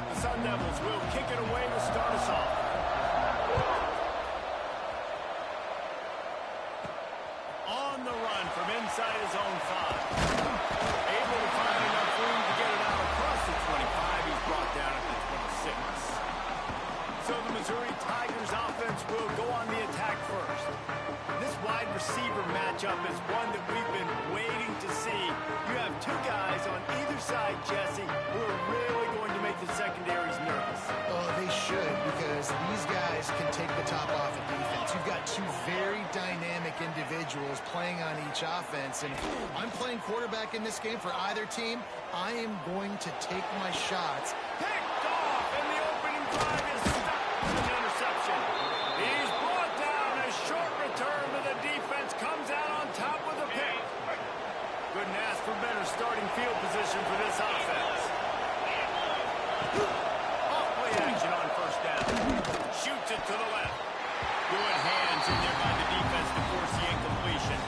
The Sun Devils will kick it away to start us off. On the run from inside his own 5. Able to find enough room to get it out across the 25. He's brought down at the 26. So the Missouri Tigers offense will go on the attack first. This wide receiver matchup is one that we've been waiting to see. You have two guys on either side, Jesse, who are really going to make the secondaries nervous. Oh, they should, because these guys can take the top off of defense. You've got two very dynamic individuals playing on each offense, and I'm playing quarterback in this game for either team. I am going to take my shots. Picked off, and the opening drive is stopped with an interception. He's brought down. A short return to the defense comes out on top with a pick. Couldn't ask for better starting field position for this offense. Off-play action on first down. Shoots it to the left. Good hands in there by the defense to force the incompletion.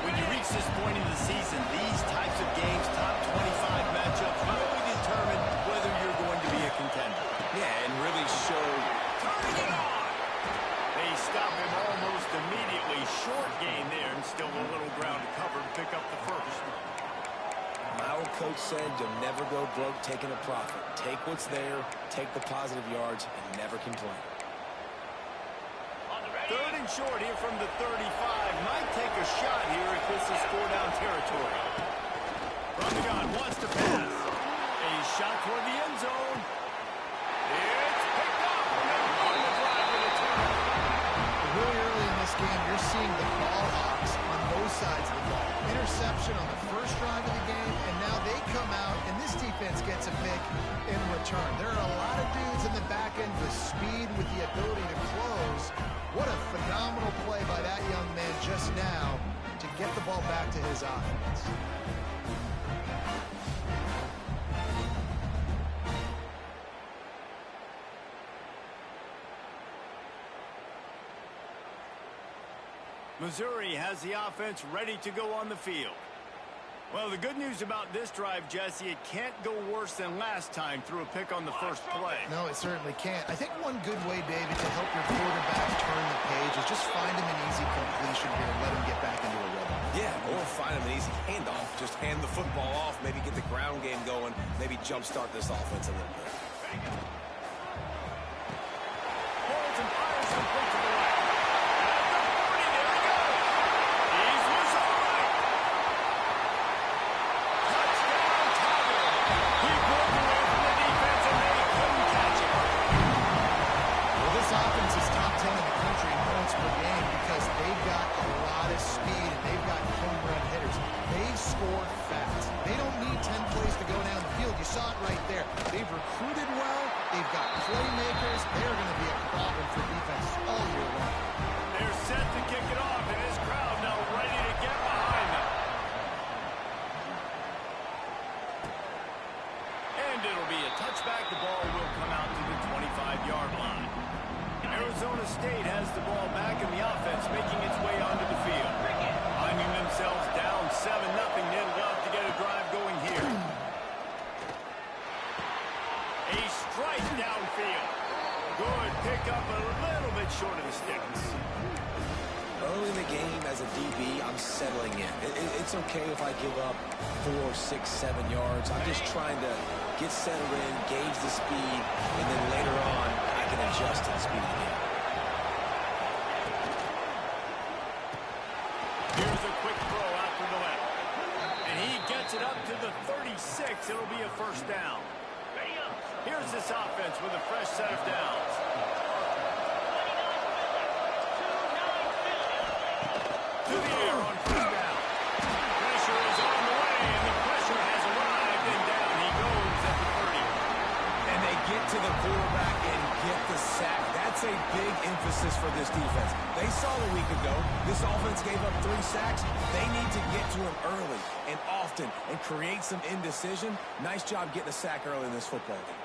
When you reach this point in the season, these types of games, top 25 matchups, really determine whether you're going to be a contender. Yeah, and really show. Turning it on! They stop him almost immediately. Short gain there, and still a little ground to cover to pick up the first. My old coach said you'll never go broke taking a profit. Take what's there, take the positive yards, and never complain. Third and short here from the 35. Might take a shot here if this is 4-down territory. From the gun, wants to pass. A shot toward the end zone. It's picked up, and they're on the drive with a turnover. Really early in this game, you're seeing the ball hawks on both sides of the ball. Interception on the first drive of the game, and now they come out, and this defense gets a pick in return. There are a lot of dudes in the back end with speed, with the ability to close. What a phenomenal play by that young man just now to get the ball back to his offense. Missouri has the offense ready to go on the field. Well, the good news about this drive, Jesse, it can't go worse than last time through a pick on the first play. No, it certainly can't. I think one good way, David, to help your quarterback turn the page is just find him an easy completion here and let him get back into a rhythm. Yeah, or find him an easy handoff. Just hand the football off, maybe get the ground game going, maybe jumpstart this offense a little bit. Holds and fires complete to the right. At the 40, there he goes. He's loose all right. Touchdown, Tiger. He broke away from the defense and they couldn't catch him. Well, this offense is top 10 in the country in points per game because they've got a lot of speed and they've got home run hitters. They score fast. They don't need 10 plays to go down the field. You saw it right there. They've recruited well. They've got playmakers. They're going to be a problem for defense all year long. They're set to kick it off, and this crowd now ready to get behind them. And it'll be a touchback. The ball will come out to the 25-yard line. Arizona State has the ball back in the offense, making its way onto the field. Finding themselves down 7-0, they'd love to get a drive going here. A strike downfield. Good pickup, a little bit short of the sticks. Early in the game, as a DB, I'm settling in. It's okay if I give up 4, 6, 7 yards. I'm just trying to get settled in, gauge the speed, and then later on, I can adjust to the speed of the game. Here's a quick throw out to the left. And he gets it up to the 36. It'll be a first down. Here's this offense with a fresh set of downs. To the air on first down. Pressure is on the way, and the pressure has arrived, and down he goes at the 30. And they get to the quarterback and get the sack. That's a big emphasis for this defense. They saw a week ago, this offense gave up 3 sacks. They need to get to him early and often and create some indecision. Nice job getting a sack early in this football game.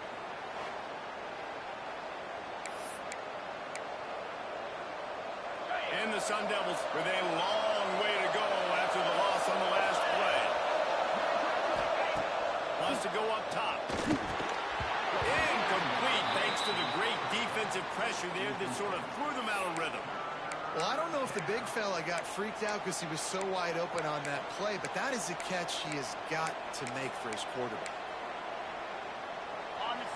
And the Sun Devils with a long way to go after to go up top. Incomplete thanks to the great defensive pressure there that sort of threw them out of rhythm. Well, I don't know if the big fella got freaked out because he was so wide open on that play, but that is a catch he has got to make for his quarterback.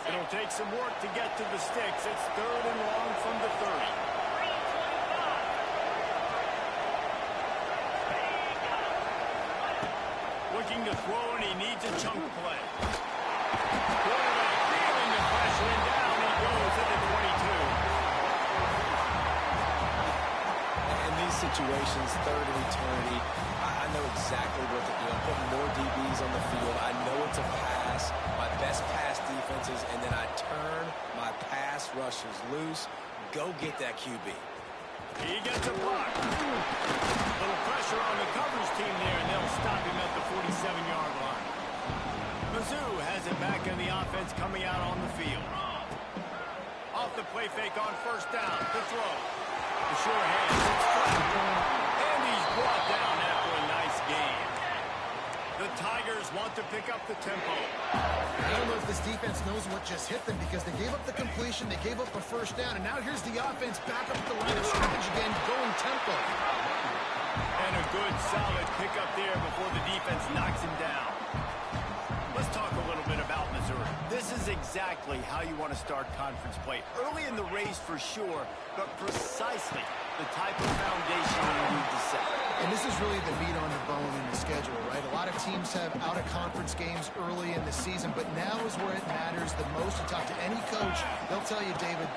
It'll take some work to get to the sticks. It's 3rd and long from the 30. Looking to throw, and he needs a chunk play. Quarterback feeling the pressure, and down he goes at the 22. In these situations, 3rd and eternity, I know exactly what to do. I'm putting more DBs on the field. I know it's a pass, my best pass defenses, and then I turn my pass rushers loose. Go get that QB. He gets a block. Little pressure on the coverage team there, and they'll stop him at the 47-yard line. Mizzou has it back in the offense coming out on the field. Off the play fake on 1st down. The throw. The sure hand. It's flat. And he's brought down after a nice gain. The Tigers want to pick up the tempo. I don't know if this defense knows what just hit them because they gave up the completion, they gave up a 1st down, and now here's the offense back up the line of scrimmage again, going tempo. And a good, solid pickup there before the defense knocks him down. Let's talk a little bit about Missouri. This is exactly how you want to start conference play. Early in the race for sure, but precisely the type of foundation you need to set. And this is really the meat on the bone in the schedule, right? A lot of teams have out-of-conference games early in the season, but now is where it matters the most. You talk to any coach, they'll tell you, David,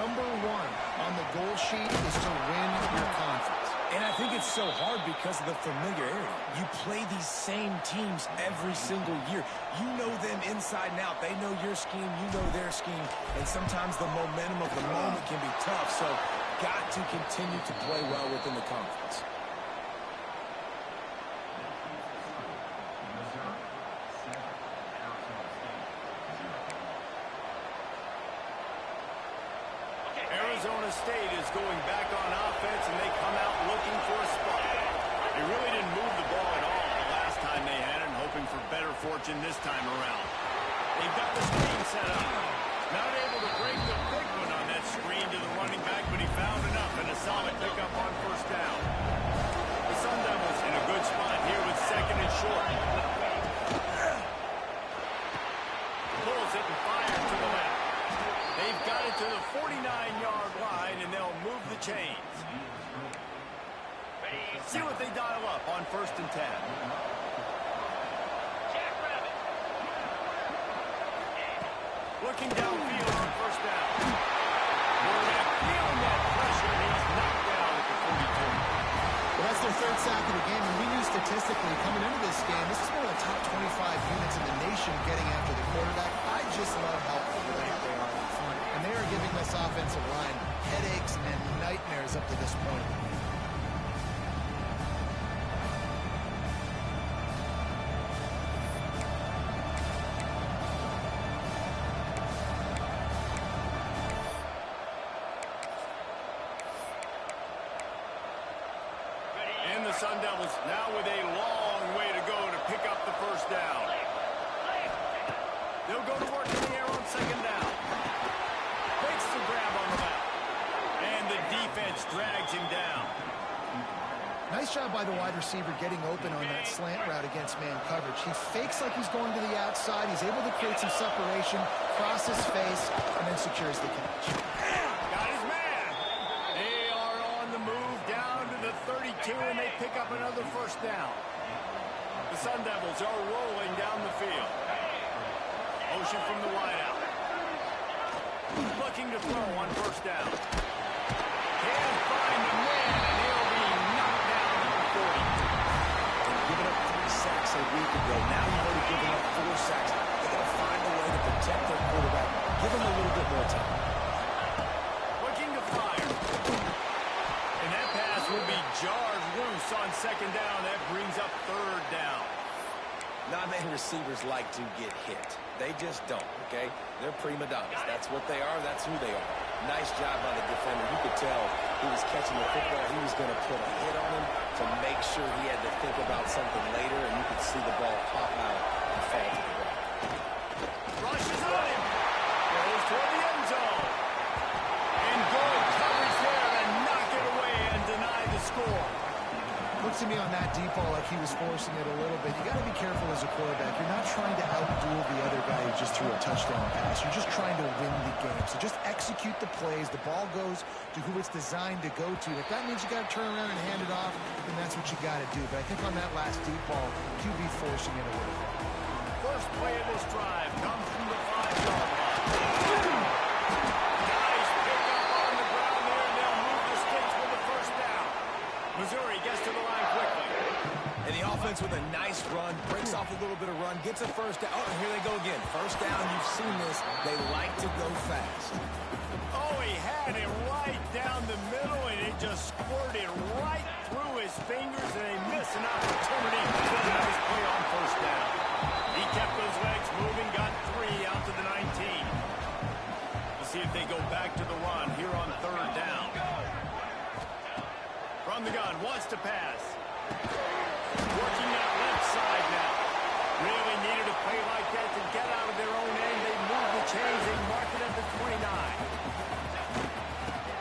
number 1 on the goal sheet is to win your conference. And I think it's so hard because of the familiarity. You play these same teams every single year. You know them inside and out. They know your scheme, you know their scheme, and sometimes the momentum of the moment can be tough, so got to continue to play well within the conference. Arizona State is going back on offense, and they come out looking for a spot. They really didn't move the ball at all the last time they had it, and hoping for better fortune this time around. They've got the screen set up. Not able to break the big one on that screen to the running back, but he found enough and a solid pickup on 1st down. The Sun Devils in a good spot here with 2nd and short. Pulls it and fires to the left. They've got it to the 49-yard line, and they'll move the chains. See what they dial up on 1st and 10. Looking downfield on 1st down. Quarterback feeling that pressure, and he's knocked down at the 42. Well, that's their 3rd sack of the game, and we knew statistically coming into this game, this is one of the top 25 units in the nation getting after the quarterback. I just love how athletic they are up front, and they are giving this offensive line headaches and nightmares up to this point. And the Sun Devils now with a long way to go to pick up the 1st down. They'll go to work in the air on 2nd down. Fakes the grab on the left. And the defense drags him down. Nice job by the wide receiver getting open on that slant route against man coverage. He fakes like he's going to the outside. He's able to create some separation, cross his face, and then secures the catch. Got his man. They are on the move down to the 32, and they pick up another 1st down. The Sun Devils are rolling down the field. Motion from the wideout. Looking to throw on 1st down. Can't find the man, and he'll be knocked down at the 40. Giving up 3 sacks a week ago. Now you've already given up 4 sacks. They got to find a way to protect their quarterback. Give him a little bit more time. Looking to fire. And that pass will be jarred loose on 2nd down. That brings up 3rd down. Non-man receivers like to get hit. They just don't, okay? They're prima donnas. That's what they are. That's who they are. Nice job by the defender. You could tell he was catching the football. He was going to put a hit on him to make sure he had to think about something later, and you could see the ball pop out and fall to the ground. Rushes on him. Goes toward the end zone. And good coverage there to knock it away and deny the score. Looks to me on that deep ball like he was forcing it a little bit. You got to be careful as a quarterback. You're not trying to outduel the other guy who just threw a touchdown pass. You're just trying to win the game. So just execute the plays. The ball goes to who it's designed to go to. If that means you got to turn around and hand it off, then that's what you got to do. But I think on that last deep ball, QB forcing it a little bit. First play of this drive comes from the 5-yard line. Nice pick up on the ground there, and they'll move the sticks with the first down. Missouri gets to the line quickly. And the offense with a nice run, breaks off a little bit of run, gets a first down. Oh, here they go again. First down, you've seen this. They like to go fast. Oh, he had it right down the middle, and it just squirted right through his fingers, and they miss an opportunity to have his play on first down. He kept those legs moving, got 3 out to the 19. We'll see if they go back to the run here on third down. From the gun, wants to pass. Working that left side now. Really needed a play like that to get out of their own end. They move the chains. They mark it at the 29.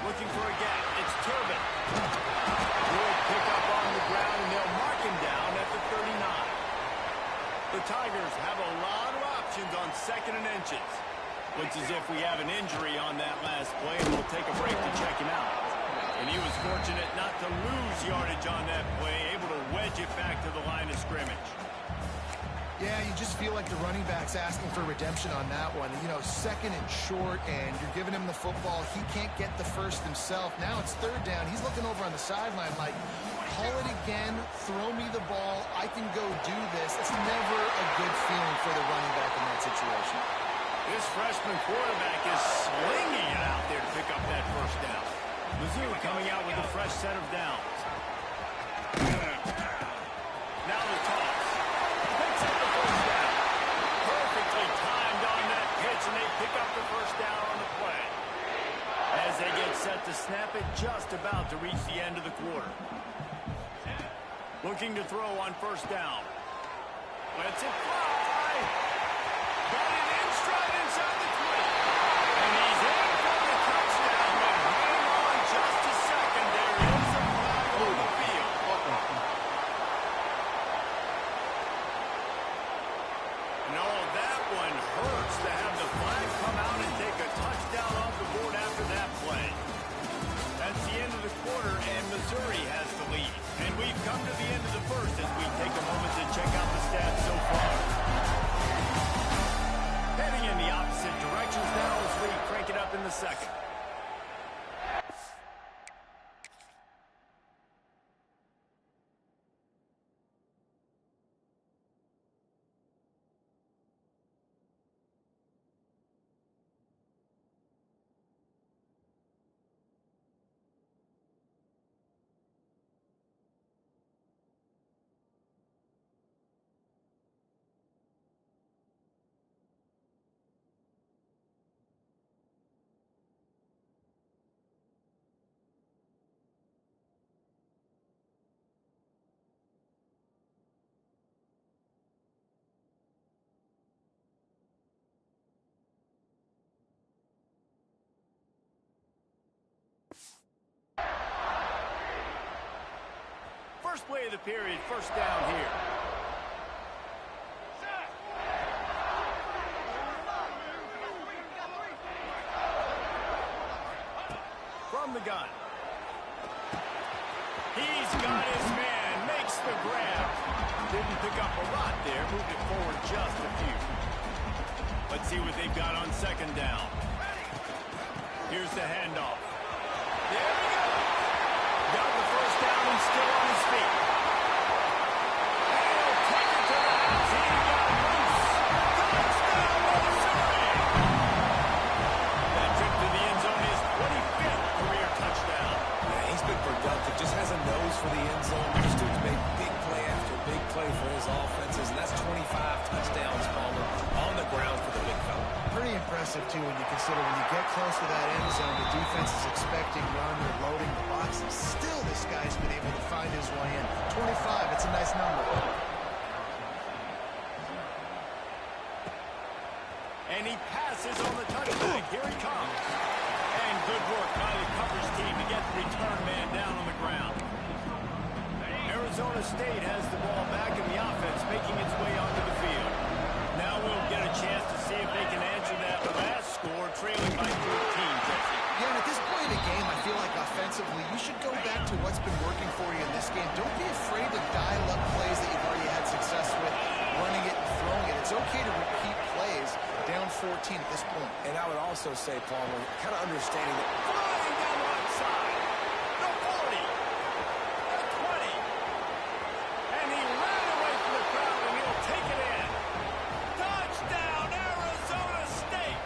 Looking for a gap. It's Turbin. Good pick up on the ground, and they'll mark him down at the 39. The Tigers have a lot of options on 2nd and inches. Looks as if we have an injury on that last play, and we'll take a break to check him out. And he was fortunate not to lose yardage on that play, able to wedge it back to the line of scrimmage. Yeah, you just feel like the running back's asking for redemption on that one. You know, 2nd and short, and you're giving him the football. He can't get the first himself. Now it's 3rd down. He's looking over on the sideline like, call it again, throw me the ball, I can go do this. It's never a good feeling for the running back in that situation. This freshman quarterback is slinging it out there to pick up that first down. Mizzou coming out with a fresh set of downs. Now the toss. Picks up the first down. Perfectly timed on that pitch, and they pick up the first down on the play. As they get set to snap it, just about to reach the end of the quarter. Looking to throw on first down. Lets it fly. Got it in stride inside the 20. And he's in for the touchdown. But hang on just a second. There is a flag on the field. No, that one hurts to have the flag come out and take a touchdown off the board after that play. That's the end of the quarter, and Missouri has the lead. And we've come to the end of the first as we take a moment to check out the stats so far. Heading in the opposite directions now as we crank it up in the second. First play of the period, first down here. From the gun. He's got his man, makes the grab. Didn't pick up a lot there, moved it forward just a few. Let's see what they've got on second down. Here's the handoff. There we go. Got the first down and still on his feet. And he'll take it to the house. He got loose. Touchdown, Missouri. That trip to the end zone is 25th career touchdown. Yeah, he's been productive. Just has a nose for the end zone. This dude's made big play after big play for his offenses, and that's 25 touchdowns on the ground for the big fella. Pretty impressive, too, when you consider when you get close to that end zone, the defense is expecting run, they're loading the boxes. Still, this guy's been able to find his way in. 25, it's a nice number. State has the ball back in the offense, making its way onto the field. Now we'll get a chance to see if they can answer that last score, trailing by 14, Jesse. Yeah, and at this point in the game, I feel like offensively, you should go back to what's been working for you in this game. Don't be afraid to dial up plays that you've already had success with, running it and throwing it. It's okay to repeat plays down 14 at this point. And I would also say, Palmer, kind of understanding that Flying down the right side. The 40. The 20. And he ran away from the crowd, and he'll take it in. Touchdown, Arizona State.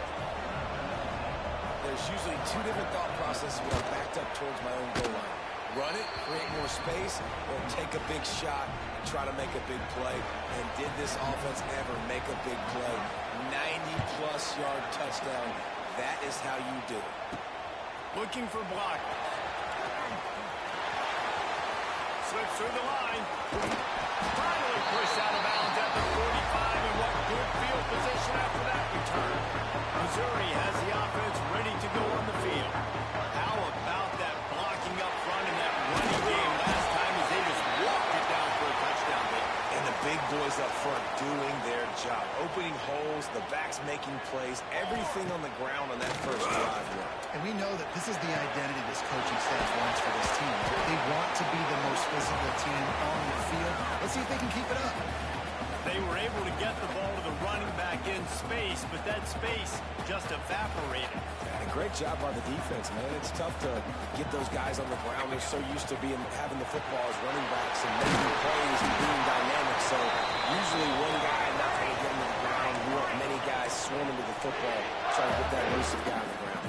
there's usually two different thought processes when I'm backed up towards my own goal line. Run it, create more space, or take a big shot and try to make a big play. And did this offense ever make a big play? 90-plus yard touchdown. That is how you do it. Looking for block. Slips through the line. Finally pushed out of bounds at the 45, and what good field position after that return. Missouri has the offense ready to go on the field. How about that blocking up front in that running game last time as they just walked it down for a touchdown hit? And the big boys up front doing their job. Opening holes, the backs making plays, everything on the ground on that first drive worked. And we know that this is the identity this coaching staff wants for this team. They want to be the most physical team on the field. Let's see if they can keep it up. They were able to get the ball to the running back in space, but that space just evaporated. And a great job by the defense, man. It's tough to get those guys on the ground. They're so used to having the football as running backs and making plays and being dynamic. So usually one guy not going to get him to the ground. You want many guys swarming to the football, trying to get that elusive guy on the ground.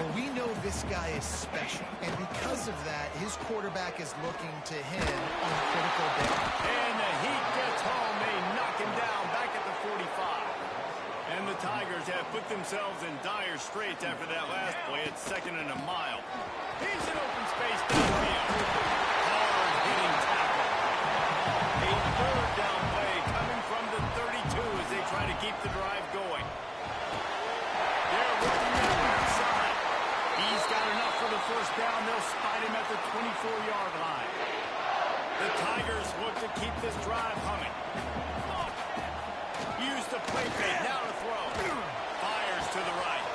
Well, we know this guy is special, and because of that, his quarterback is looking to him on a critical day. And the heat gets home. They knock him down back at the 45. And the Tigers have put themselves in dire straits after that last play at 2nd and a mile. He's in open space downfield. Hard-hitting tackle. A third down play coming from the 32 as they try to keep the drive going. They're working that right side. He's got enough for the first down. They'll spot him at the 24-yard line. The Tigers look to keep this drive humming. Use the play fake. Now to throw. Fires to the right.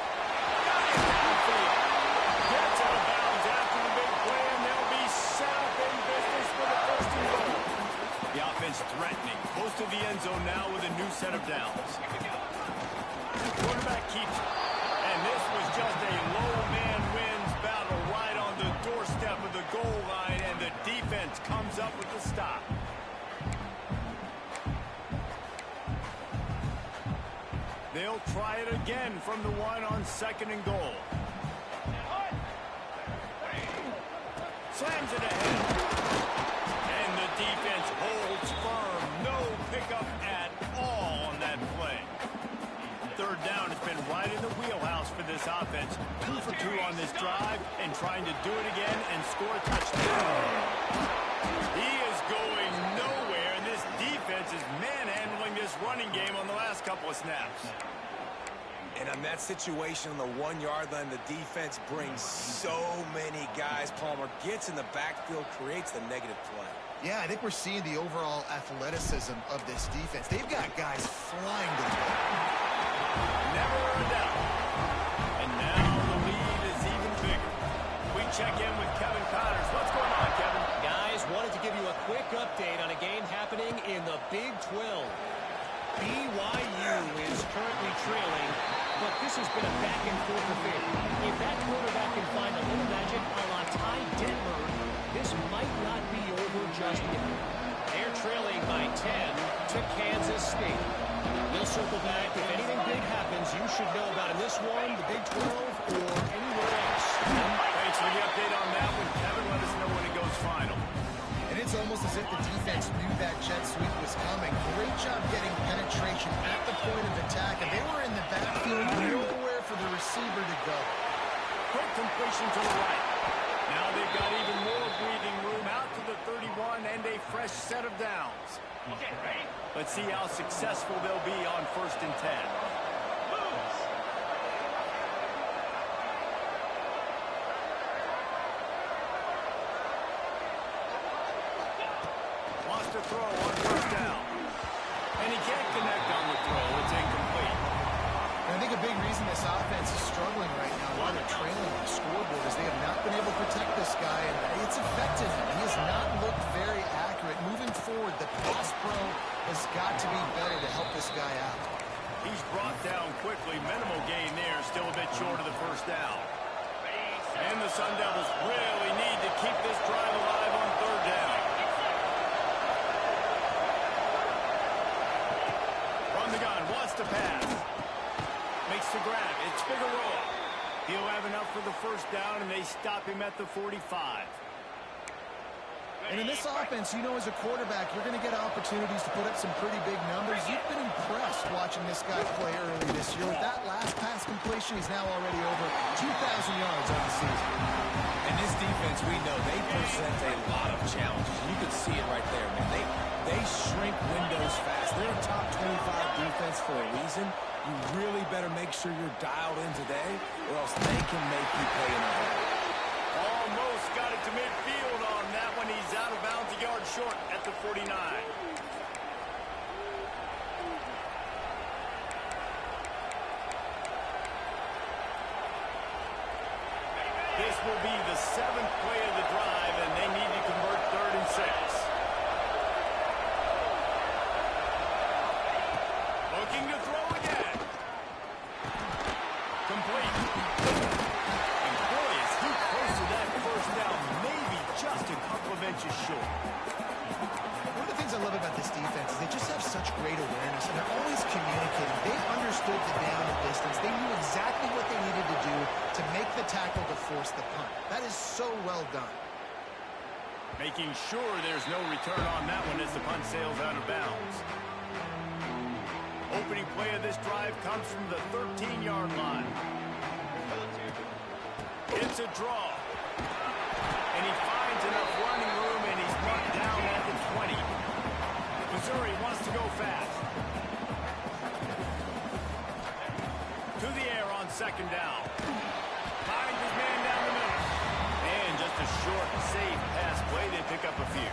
Got it downfield. Gets out of bounds after the big play, and they'll be set up in business for the first and goal. The offense threatening. Close to the end zone now with a new set of downs. The quarterback keeps it. And this was just a low man wins battle right on the doorstep of the goal line, and the defense comes up with the stop. They'll try it again from the one on 2nd and goal. Slams it ahead. And the defense holds firm. No pickup at all on that play. Third down has been right in the wheelhouse for this offense. 2 for 2 on this drive and trying to do it again and score a touchdown. He is going nowhere, and this defense is manhandling this running game on the last couple of snaps. And on that situation on the 1-yard line, the defense brings so many guys. Palmer gets in the backfield, creates the negative play. Yeah, I think we're seeing the overall athleticism of this defense. They've got guys flying to the ball. Never a doubt. And now the lead is even bigger. We check in with Kevin Connors. What's going on, Kevin? Guys, wanted to give you a quick update on a game happening in the Big 12. BYU is currently trailing, but this has been a back-and-forth affair. If that quarterback can find a little magic a la Ty Detmer, this might not be over just yet. They're trailing by 10 to Kansas State. We'll circle back. If anything big happens, you should know about in this one, the Big 12, or anywhere else. Thanks for the update on that one, Kevin. Let us know when it goes final. And it's almost as if the defense knew that jet sweep was coming. Great job getting penetration at the point of attack, and they were in the backfield, nowhere for the receiver to go. Quick completion to the right. Now they've got even more breathing room out to the 31 and a fresh set of downs. Okay, ready? Let's see how successful they'll be on 1st and 10. this offense is struggling right now while they're trailing on the scoreboard as they have not been able to protect this guy, and it's affected him. He has not looked very accurate. Moving forward, the pass pro has got to be better to help this guy out. He's brought down quickly. Minimal gain there. Still a bit short of the first down. And the Sun Devils really need to keep this drive alive on third down. From the gun, wants to pass. Makes the grab. It's Figueroa. He'll have enough for the first down, and they stop him at the 45. And in this offense, you know, as a quarterback, you're going to get opportunities to put up some pretty big numbers. You've been impressed watching this guy play early this year. With that last pass completion, he's now already over 2,000 yards on the season. And this defense, we know, they present a lot of challenges. You can see it right there, man. They shrink windows fast. They're a top 25 defense for a reason. You really better make sure you're dialed in today, or else they can make you pay in a hurry. Almost got it to midfield on that one. He's out of bounds, a yard short at the 49. This will be the 7th play of the drive, and they need to convert 3rd and 6. Looking to throw again. Complete. And boy, is he close to that first down, maybe just a couple of inches short. One of the things I love about this defense is they just have such great awareness, and they're always communicating. They understood the down and distance. They knew exactly what they needed to do to make the tackle to force the punt. That is so well done. Making sure there's no return on that one as the punt sails out of bounds. Opening play of this drive comes from the 13-yard line. It's a draw. And he finds enough running room, and he's brought down at the 20. Missouri wants to go fast. To the air on 2nd down. Finds his man down the middle. And just a short, safe pass play. They pick up a few.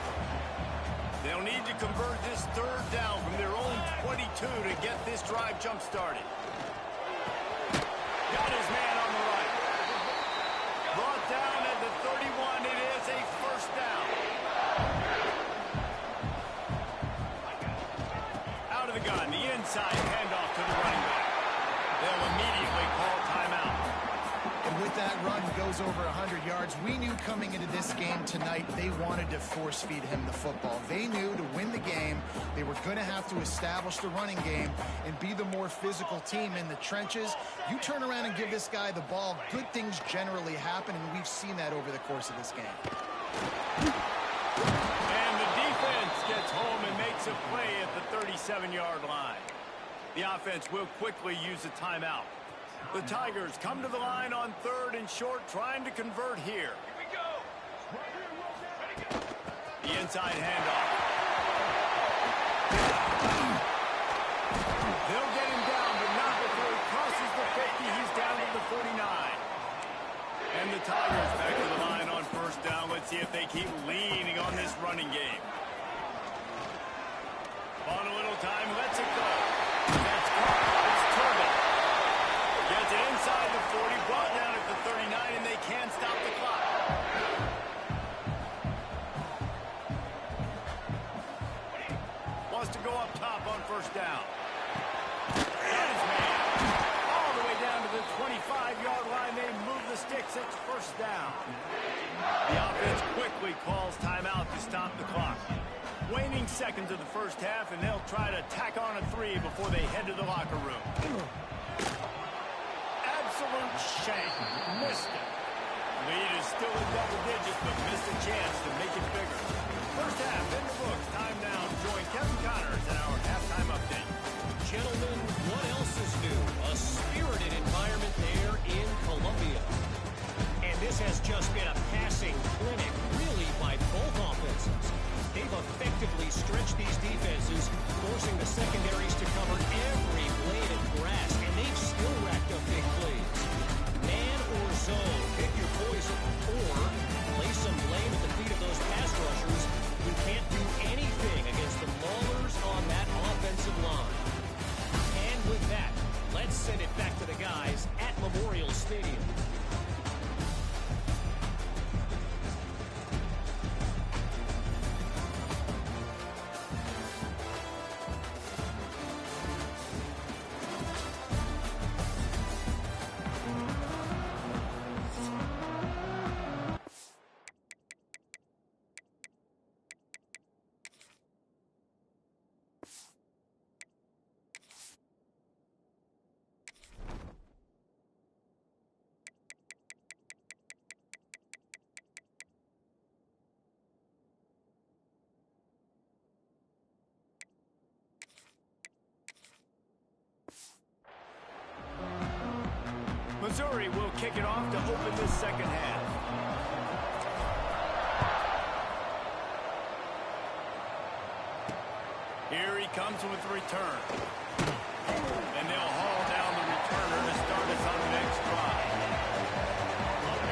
They'll need to convert this 3rd down from their own 22 to get this drive jump-started. Got his man on the right. Brought down at the 31. It is a first down. Out of the gun, the inside handoff to the running back. They'll immediately call timeout. And with that run goes over 100 yards. We knew coming into this game tonight they wanted to force feed him the football. They knew to win the game they were going to have to establish the running game and be the more physical team in the trenches. You turn around and give this guy the ball, good things generally happen, and we've seen that over the course of this game. And the defense gets home and makes a play at the 37-yard line. The offense will quickly use a timeout. The Tigers come to the line on 3rd and short, trying to convert here. The inside handoff. They'll get him down, but not before he crosses the 50. He's down to the 49. And the Tigers back to the line on 1st down. Let's see if they keep leaning on this running game. On a little time, lets it go. That's caught. It's Turbin. Gets it inside the 40, brought down at the 39, and they can't stop the clock. Wants to go up top on 1st down. Got his man. All the way down to the 25-yard line. They move the sticks. It's 1st down. The offense quickly calls timeout to stop the clock. Waning seconds of the first half, and they'll try to tack on a 3 before they head to the locker room. Absolute shank. Missed it. Lead is still in double digits, but missed a chance to make it bigger. First half in the books. Time now to join Kevin Connors in our halftime update. Gentlemen, what else is new? A spirited environment there in Columbia. And this has just been a passing clinic, really, by both offenses. They've effectively stretched these defenses, forcing the secondaries to cover every blade of grass, and they've still racked up big plays. Man or zone, pick your poison, or lay some blame at the feet of those pass rushers who can't do anything against the maulers on that offensive line. And with that, let's send it back to the guys Missouri will kick it off to open this second half. Here he comes with the return. And they'll haul down the returner to start us on the next drive.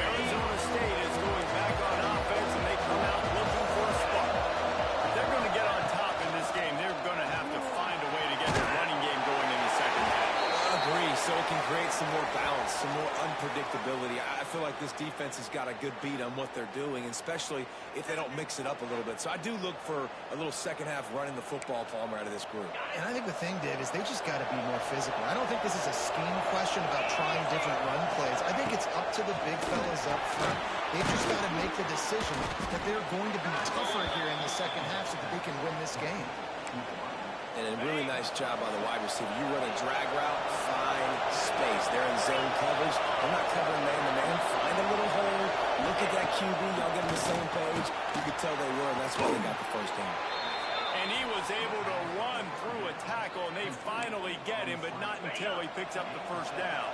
Arizona State is going back on offense, and they come out looking for a spark. If they're going to get on top in this game, they're going to have to find a way to get the running game going in the second half. I agree, so it can create some more balance, some more unpredictability. I feel like this defense has got a good beat on what they're doing, especially if they don't mix it up a little bit. So I do look for a little second half running the football, Palmer, out of this group. And I think the thing, Dave, is they just got to be more physical. I don't think this is a scheme question about trying different run plays. I think it's up to the big fellas up front. They've just got to make the decision that they're going to be tougher here in the second half so that they can win this game. And a really nice job on the wide receiver. You run a drag route, find space. They're in zone coverage. They're not covering man-to-man. Find a little hole. Look at that QB. Y'all get on the same page. You could tell they were, and that's why they got the first down. And he was able to run through a tackle, and they finally get him, but not until he picks up the first down.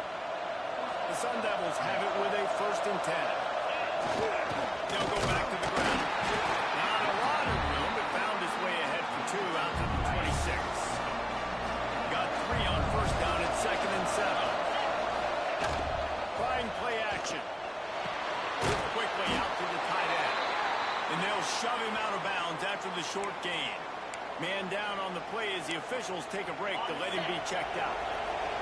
The Sun Devils have it with a 1st and 10. They'll go back to the ground. Not a lot of room, but found his way ahead for 2 out to the 26. Got 3 on 1st down at 2nd and 7. Trying play action. Quickly out to the tight end. And they'll shove him out of bounds after the short gain. Man down on the play as the officials take a break to let him be checked out.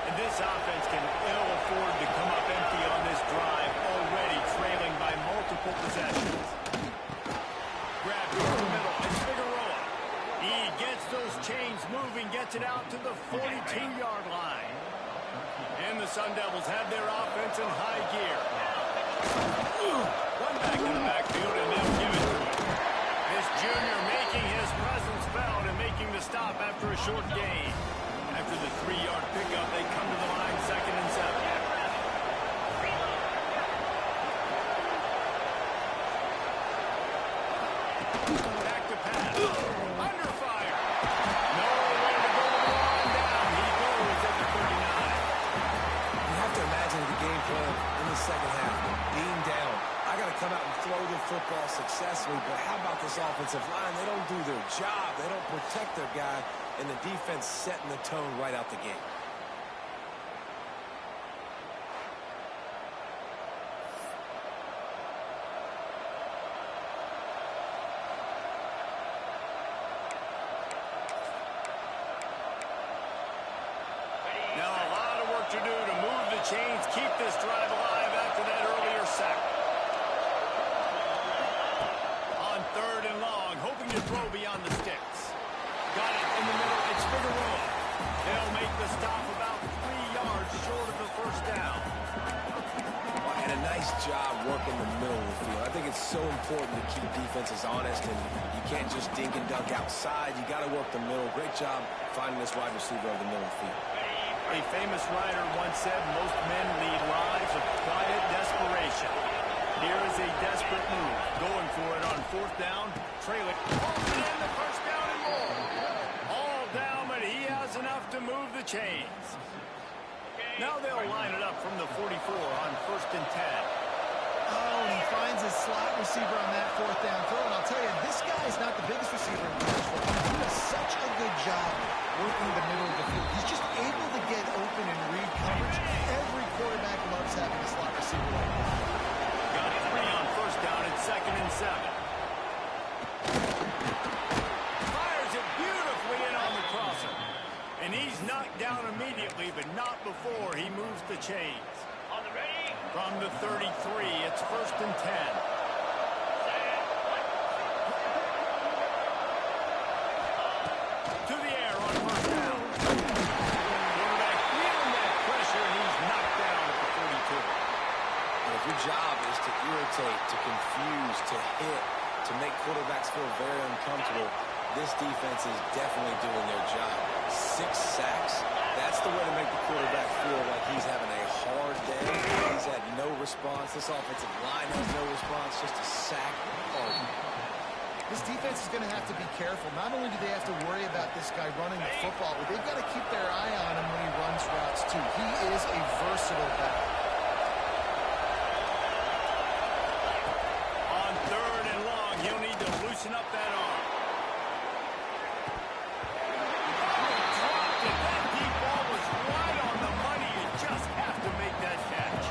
And this offense can ill afford to come up empty on this drive, already trailing by multiple possessions. Grab to the middle, and Figueroa. He gets those chains moving, gets it out to the 42-yard line. And the Sun Devils have their offense in high gear. One back in the backfield, and they'll give it to him. This junior making his presence felt and making the stop after a short gain. After the 3-yard pickup, they come to the line 2nd and 7. Back to pass. Under fire. Nowhere to go on down. He goes at the 39. You have to imagine the game plan in the second half. Being down. I got to come out and throw the football successfully, but how about this offensive line? They don't do their job. They don't protect their guy, and the defense setting the tone right out the gate. Now a lot of work to do to move the chains, keep this drive alive after that earlier sack. On 3rd and long, hoping to throw beyond the sticks. Got it in the middle, it's Figueroa. They'll make the stop about 3 yards short of the 1st down. And a nice job working the middle of the field. I think it's so important to keep defenses honest, and you can't just dink and dunk outside. You got to work the middle. Great job finding this wide receiver over the middle of the field. A famous writer once said most men lead lives of quiet desperation. Here is a desperate move. Going for it on 4th down. Trail it. Pulls it in the 1st down and more. All down, but he has enough to move the chains. Now they'll line it up from the 44 on 1st and 10. Oh, and he finds his slot receiver on that 4th down throw. And I'll tell you, this guy is not the biggest receiver in college football. He does such a good job working the middle of the field. He's just able to get open and read coverage. Every quarterback loves having a slot receiver like that. Got 3 on 1st down at 2nd and 7. Fires it beautifully in on the crosser. And he's knocked down immediately, but not before he moves the chains. From the 33, it's 1st and 10. To the air on 1st down. Quarterback feeling that pressure, and he's knocked down at the 42. And if your job is to irritate, to confuse, to hit, to make quarterbacks feel very uncomfortable, this defense is definitely doing their job. 6 sacks. That's the way to make the quarterback feel like he's having a hard day. He's had no response. This offensive line has no response. Just a sack party. This defense is going to have to be careful. Not only do they have to worry about this guy running the football, but they've got to keep their eye on him when he runs routes, too. He is a versatile back. loosen up that arm. Dropped it. That deep ball was right on the money. You just have to make that catch.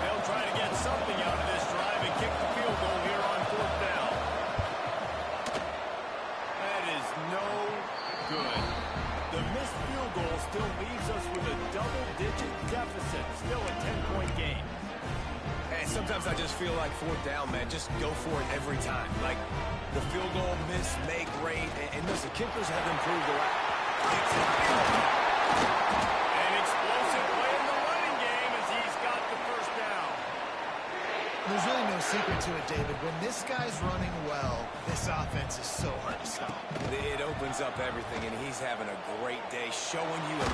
They'll try to get something out of this drive and kick the field goal here on 4th down. That is no good. The missed field goal still leaves us with a double-digit deficit. Still a 10-point game. And sometimes I just feel like 4th down, man. Just go for it every time. Like the field goal miss, make great. And listen, kickers have improved a lot. An explosive play in the running game as he's got the first down. There's really no secret to it, David. When this guy's running well, this offense is so hard to stop. It opens up everything, and he's having a great day showing you. And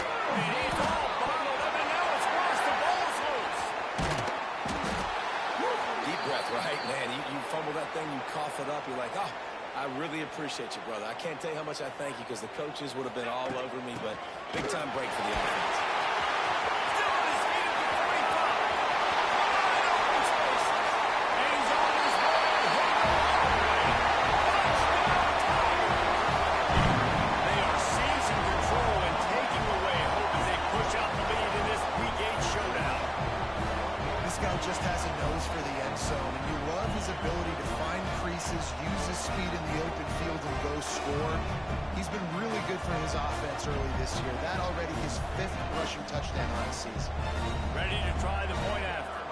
he's all bundled up, and now it's worse. The ball's loose. Deep breath, right, man? You fumble that thing, you cough it up, you're like, oh, I really appreciate you, brother. I can't tell you how much I thank you because the coaches would have been all over me, but big-time break for the offense. Still on his feet at the 45. Wide open spaces. And he's on his way. Touchdown, Tigers. They are seizing control and taking away hope as they push out the lead in this Week 8 showdown. This guy just has a nose for the end zone, and you love his ability to find creases, use his speed in the open field, and go score. He's been really good for his offense early this year. That already his 5th rushing touchdown on the season. Ready to try the point after.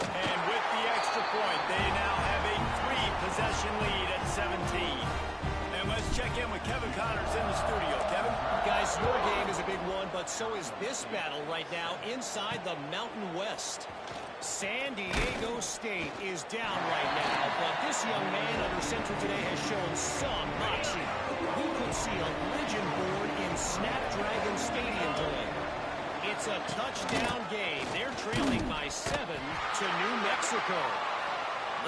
And with the extra point, they now have a 3-possession lead at 17. And let's check in with Kevin Connors in the studio. Kevin? Guys, your game is a big one, but so is this battle right now inside the Mountain West. San Diego State is down right now, but this young man under center today has shown some moxie. We could see a legend born in Snapdragon Stadium today. It's a touchdown game. They're trailing by 7 to New Mexico.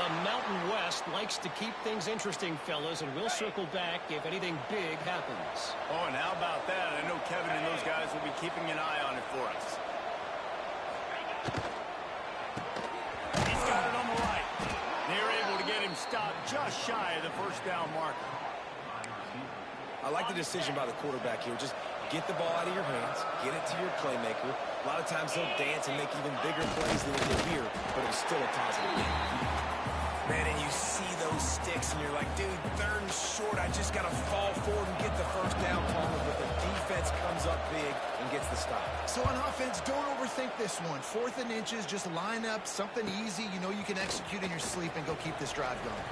The Mountain West likes to keep things interesting, fellas, and we'll circle back if anything big happens. Oh, and how about that? I know Kevin and those guys will be keeping an eye on it for us. He's got it on the right. They're able to get him stopped just shy of the first down marker. I like the decision by the quarterback here. Just get the ball out of your hands, get it to your playmaker. A lot of times they'll dance and make even bigger plays than they did here, but it was still a positive game. Man, and you see those sticks, and you're like, dude, 3rd and short. I just got to fall forward and get the first down, Palmer, but the defense comes up big and gets the stop. So on offense, don't overthink this one. 4th and inches, just line up something easy you know you can execute in your sleep and go keep this drive going.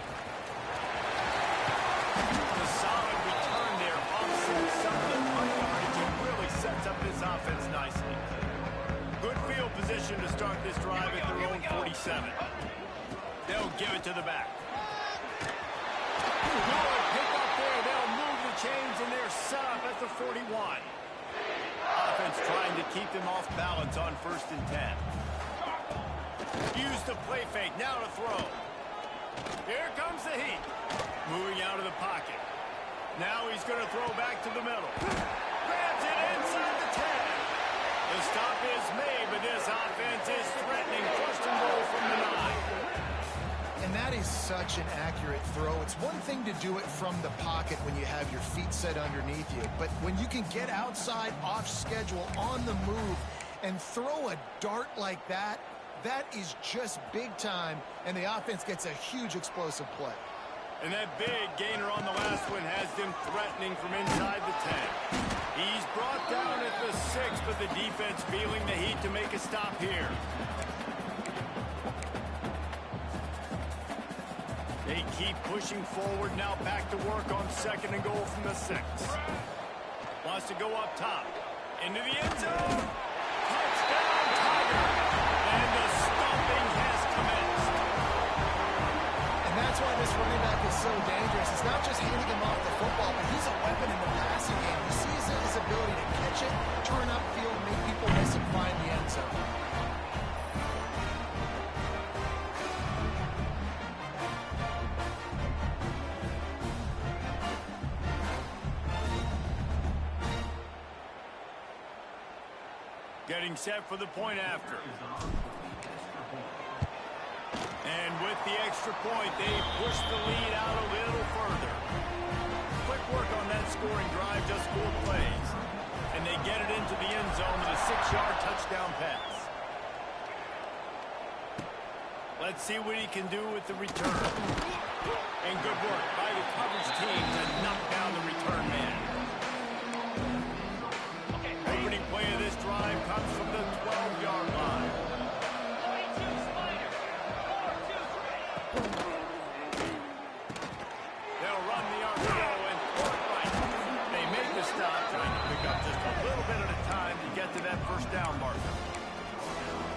The solid return there offsets some of the punt yardage and really sets up this offense nicely. Good field position to start this drive at their own 47. They'll give it to the back. Good pick up there. They'll move the chains, and they're set up at the 41. Offense trying to keep them off balance on 1st and 10. Use the play fake. Now to throw. Here comes the heat. Moving out of the pocket. Now he's going to throw back to the middle. Grabs it inside the 10. The stop is made, but this offense is threatening. 1st and goal from the 9. And that is such an accurate throw. It's one thing to do it from the pocket when you have your feet set underneath you, but when you can get outside, off schedule, on the move, and throw a dart like that, that is just big time, and the offense gets a huge explosive play. And that big gainer on the last one has them threatening from inside the 10. He's brought down at the 6, but the defense feeling the heat to make a stop here. They keep pushing forward, now back to work on 2nd and goal from the 6. Wants to go up top. Into the end zone. Touchdown, Tiger. And the stomping has commenced. And that's why this running back is so dangerous. It's not just handing him off the football, but he's a weapon in the passing game. You see his ability to catch it, turn upfield, make people miss, and find the end zone. Getting set for the point after. And with the extra point, they push the lead out a little further. Quick work on that scoring drive, just 4 plays. And they get it into the end zone with a 6-yard touchdown pass. Let's see what he can do with the return. And good work by the coverage team to knock down the return man. Opening play of this drive comes from the 12-yard line. They'll run the RPO and throw it right. They make the stop, trying to pick up just a little bit at a time to get to that first down marker.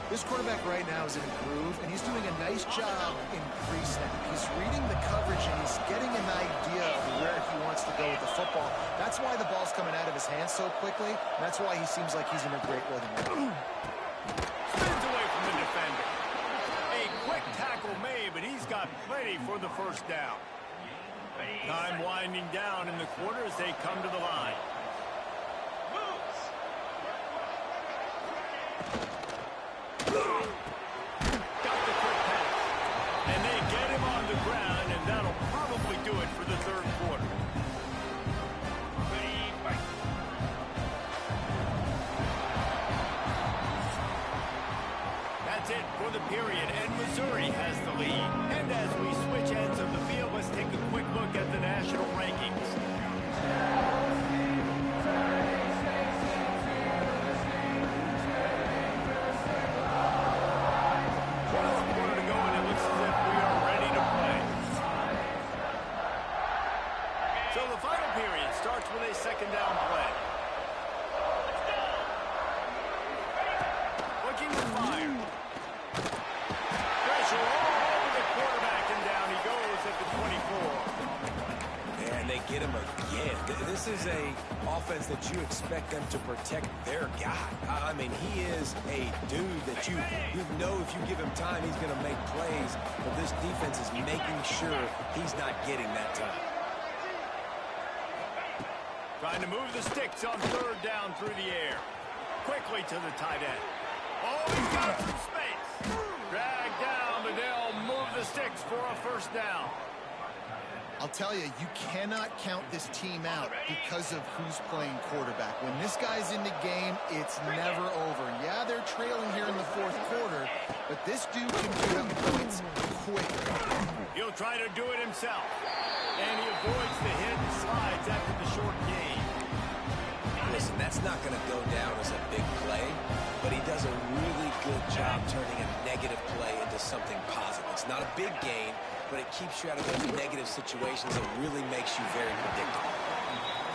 This quarterback right now is in a groove, and he's doing a nice job in pre-snap. He's reading the coverage, and he's getting an idea of where he wants to go with the football. That's why the ball's coming out of his hands so quickly. And that's why he seems like he's in a great rhythm. Spins away from the defender. A quick tackle made, but he's got plenty for the first down. Time winding down in the quarter as they come to the line. Got the quick pass. And they get him on the ground, and that'll probably do it for the third quarter. That's it for the period, and Missouri has the lead. And as we switch ends of the field, let's take a quick look at the national rankings. With a second down play. Looking to fire. Pressure all over the quarterback, and down he goes at the 24. And they get him again. This is a offense that you expect them to protect their guy. I mean, he is a dude that you know if you give him time, he's going to make plays. But this defense is making sure he's not getting that time. Trying to move the sticks on third down through the air. Quickly to the tight end. Oh, he's got some space. Dragged down, but they'll move the sticks for a first down. I'll tell you, you cannot count this team out because of who's playing quarterback. When this guy's in the game, it's never over. Yeah, they're trailing here in the fourth quarter, but this dude can put up points quickly. He'll try to do it himself. And he avoids the hit and slides after the short gain. Listen, that's not going to go down as a big play, but he does a really good job turning a negative play into something positive. It's not a big gain, but it keeps you out of those negative situations and really makes you very predictable.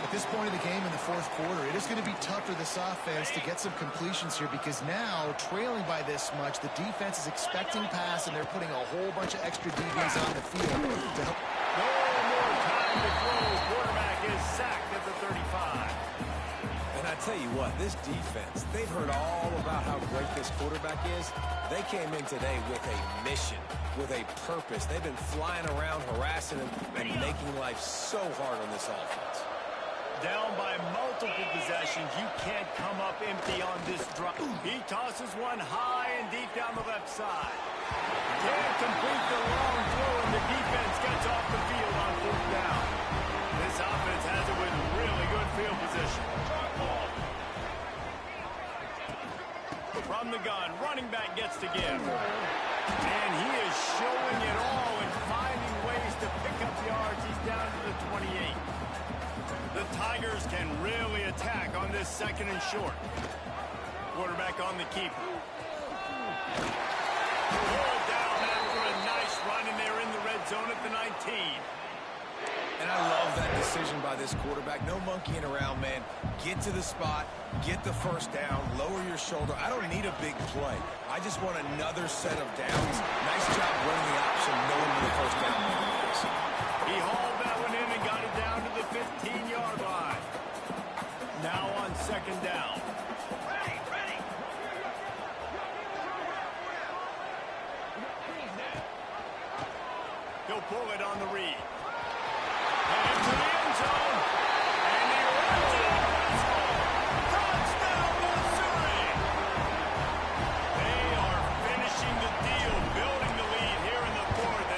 At this point of the game in the fourth quarter, it is going to be tough for this offense to get some completions here because now, trailing by this much, the defense is expecting pass, and they're putting a whole bunch of extra DBs on the field to help. No more time to throw. Quarterback is sacked at the 35. And I tell you what, this defense, they've heard all about how great this quarterback is. They came in today with a mission, with a purpose. They've been flying around, harassing him, and making life so hard on this offense. Down by multiple possessions, you can't come up empty on this drive. He tosses one high and deep down the left side. Can't complete the long throw, and the defense gets off the field on fourth down. This offense has it with really good field position. From the gun, running back gets to give. And he is showing it all and finding ways to pick up yards. He's down to the 28. The Tigers can really attack on this second and short. Quarterback on the keeper. Pulled down after a nice run, and they're in the red zone at the 19. And I love that decision by this quarterback. No monkeying around, man. Get to the spot, get the first down, lower your shoulder. I don't need a big play. I just want another set of downs. Nice job running the option, knowing where the first down is. He hauled that one in and got it down to the 15-yard line. Now on second down. He'll pull it on the read. And into the end zone. And he runs it up the score. Touchdown, Missouri. They are finishing the deal, building the lead here in the fourth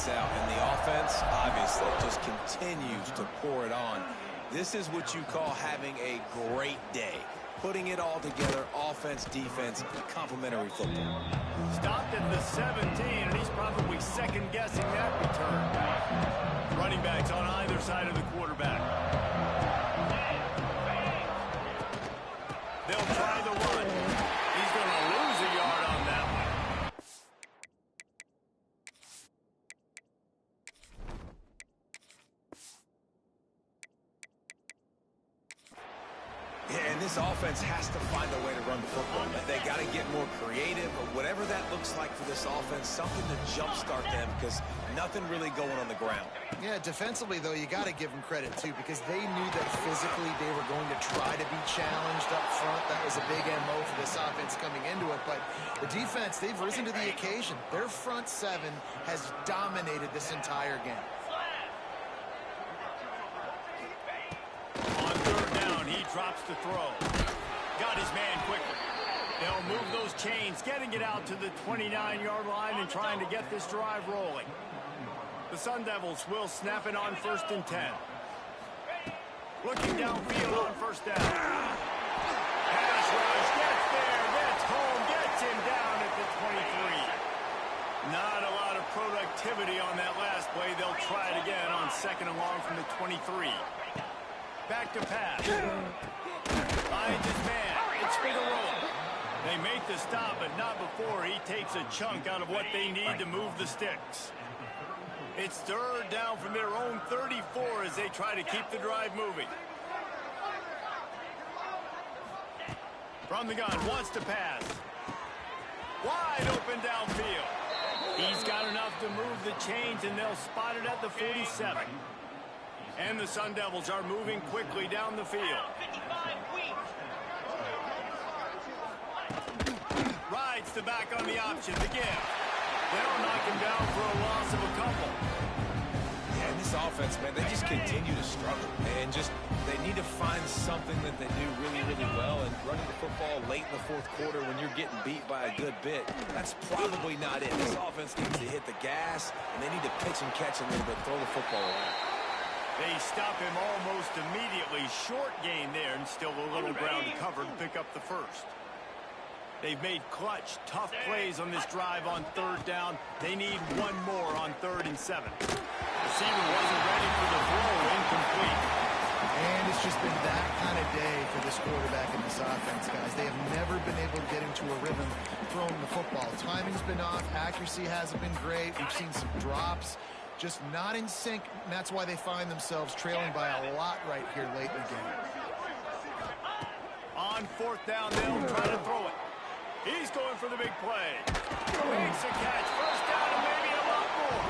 lights out, and the offense, obviously, just continues to pour it on. This is what you call having a great day. Putting it all together, offense, defense, complementary football. Stopped at the 17, and he's probably second-guessing that return. Running backs on either side of the quarterback. They'll try the run. He's going to lose a yard on that one. Yeah, and this offense has to find a way to run the football. They got to get more creative, or whatever that looks like for this offense, something to jumpstart them, because nothing really going on the ground. Yeah, defensively, though, you got to give them credit, too, because they knew that physically they were going to try to be challenged up front. That was a big MO for this offense coming into it. But the defense, they've risen to the occasion. Their front seven has dominated this entire game. On third down, he drops to throw. Got his man quickly. They'll move those chains, getting it out to the 29-yard line and trying to get this drive rolling. The Sun Devils will snap it on 1st and 10. Looking downfield on 1st down. Pass rush, gets there, gets home, gets him down at the 23. Not a lot of productivity on that last play. They'll try it again on 2nd and long from the 23. Back to pass. Finds his man. It's Figueroa. They make the stop, but not before he takes a chunk out of what they need to move the sticks. It's 3rd down from their own 34 as they try to keep the drive moving. From the gun, wants to pass. Wide open downfield. He's got enough to move the chains, and they'll spot it at the 47. And the Sun Devils are moving quickly down the field. Rides the back on the option, the give. They'll knock him down for a loss of a couple. Yeah, and this offense, man, they just continue to struggle. And they need to find something that they do really, really well. And running the football late in the 4th quarter when you're getting beat by a good bit, that's probably not it. This offense needs to hit the gas, and they need to pitch and catch a little bit, throw the football around. They stop him almost immediately. Short gain there, and still a little ground to cover to pick up the 1st. They've made clutch, tough plays on this drive on 3rd down. They need one more on 3rd and 7. Receiver wasn't ready for the throw, incomplete. And it's just been that kind of day for this quarterback and this offense, guys. They have never been able to get into a rhythm throwing the football. Timing's been off. Accuracy hasn't been great. We've seen some drops. Just not in sync, and that's why they find themselves trailing by a lot right here late in the game. On 4th down, they'll try to throw it. He's going for the big play. Makes a catch. 1st down and maybe a lot more.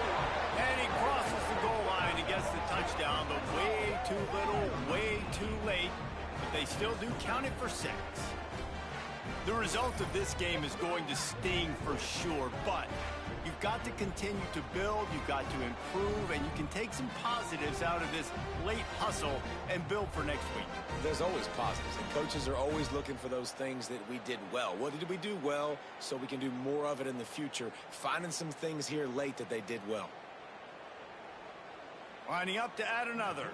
And he crosses the goal line and gets the touchdown, but way too little, way too late. But they still do count it for 6. The result of this game is going to sting for sure, but you've got to continue to build, you've got to improve, and you can take some positives out of this late hustle and build for next week. There's always positives, and coaches are always looking for those things that we did well. What did we do well so we can do more of it in the future? Finding some things here late that they did well. Lining up to add another.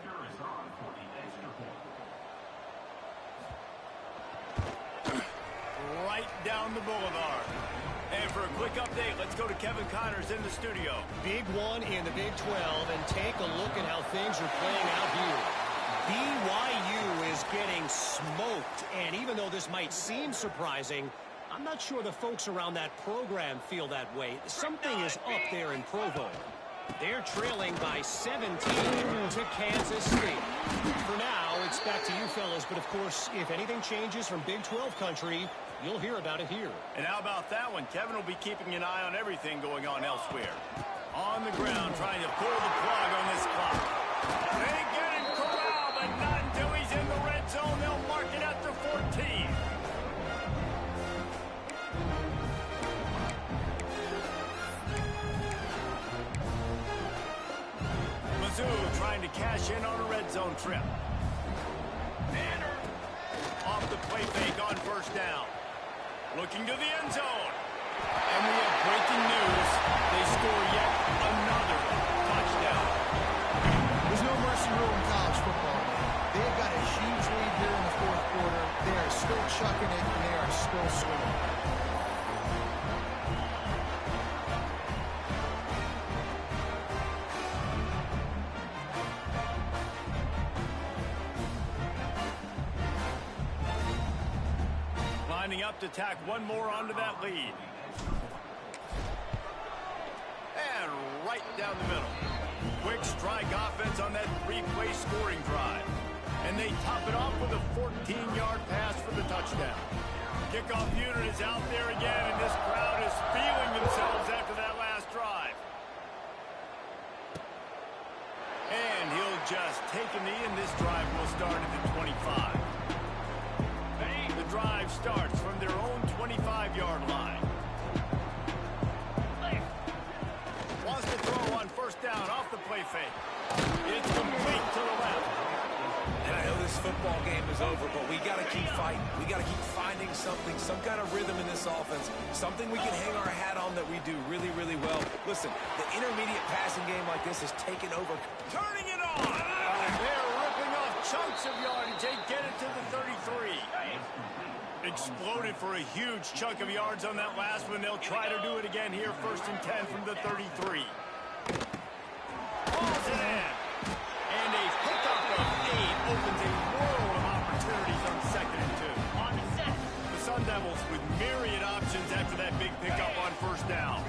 Right down the boulevard. And for a quick update, let's go to Kevin Connors in the studio. Big one in the Big 12, and take a look at how things are playing out here. BYU is getting smoked, and even though this might seem surprising, I'm not sure the folks around that program feel that way. Something is up there in Provo. They're trailing by 17 to Kansas State. For now, it's back to you fellas, but of course, if anything changes from Big 12 country, you'll hear about it here. And how about that one? Kevin will be keeping an eye on everything going on elsewhere. On the ground, trying to pull the plug on this clock. They get him corralled, but not until he's in the red zone. They'll mark it at the 14. Mizzou trying to cash in on a red zone trip. Off the play fake on 1st down. Looking to the end zone. And we have breaking news. They score yet another mercy rule in college football, man. They've got a huge lead here in the fourth quarter. They are still chucking it, and they are still swinging. Lining up to tack one more onto that lead. And right down the middle. Quick strike offense on that three-play scoring drive. And they top it off with a 14-yard pass for the touchdown. Kickoff unit is out there again, and this crowd is feeling themselves after that last drive. And he'll just take a knee, and this drive will start at the 25. The drive starts from their own 25-yard line. Wants to throw on first down off the play fake. It's complete to the left. And I know this football game is over, but we got to keep fighting. We got to keep finding something, some kind of rhythm in this offense, something we can hang our hat on that we do really, really well. Listen, the intermediate passing game like this is taking over. Turning it on! They're ripping off chunks of yardage. They get it to the 33. Exploded for a huge chunk of yards on that last one. They'll try to do it again here, 1st and 10 from the 33. Balls it in. And a pickup of 8 opens a world of opportunities on 2nd and 2. On the set. The Sun Devils with myriad options after that big pickup on first down.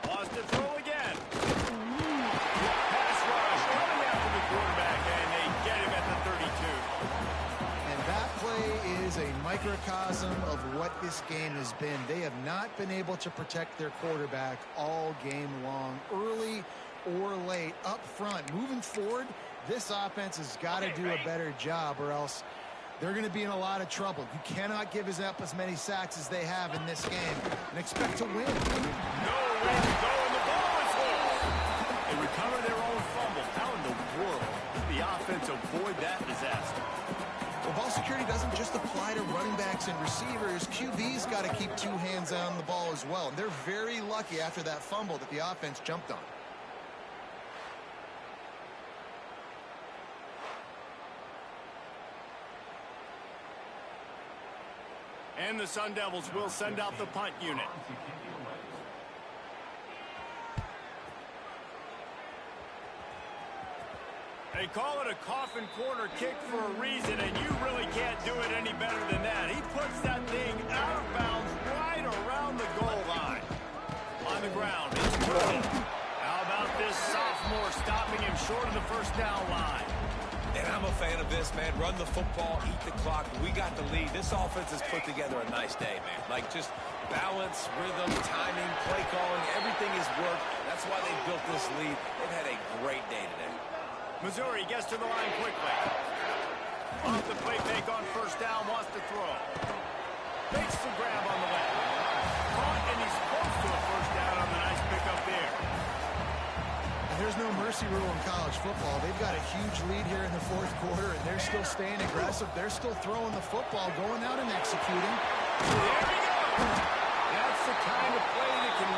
Wants to throw again. Pass rush coming after the quarterback, and they get him at the 32. That play is a microcosm of what this game has been. They have not been able to protect their quarterback all game long, early or late, up front. Moving forward, this offense has got to do a better job, or else they're going to be in a lot of trouble. You cannot give up as many sacks as they have in this game and expect to win. No way to go, and the ball is home. They recover their own fumble. How in the world did the offense avoid that disaster? Well, ball security doesn't just apply to running backs and receivers. QB's got to keep 2 hands on the ball as well. And they're very lucky after that fumble that the offense jumped on. And the Sun Devils will send out the punt unit. They call it a coffin corner kick for a reason, and you really can't do it any better than that. He puts that thing out of bounds right around the goal line. On the ground, it's good. How about this sophomore stopping him short of the first down line? And I'm a fan of this, man. Run the football, eat the clock. We got the lead. This offense has put together a nice day, man. Like, just balance, rhythm, timing, play calling, everything has worked. That's why they built this lead. They've had a great day today. Missouri gets to the line quickly. Off the play fake on first down, wants to throw. Makes the grab on the left. Caught, and he's close to a first down on the nice pickup there. There's no mercy rule in college football. They've got a huge lead here in the fourth quarter, and they're still staying aggressive. They're still throwing the football, going out and executing. There he goes. That's the kind of play that can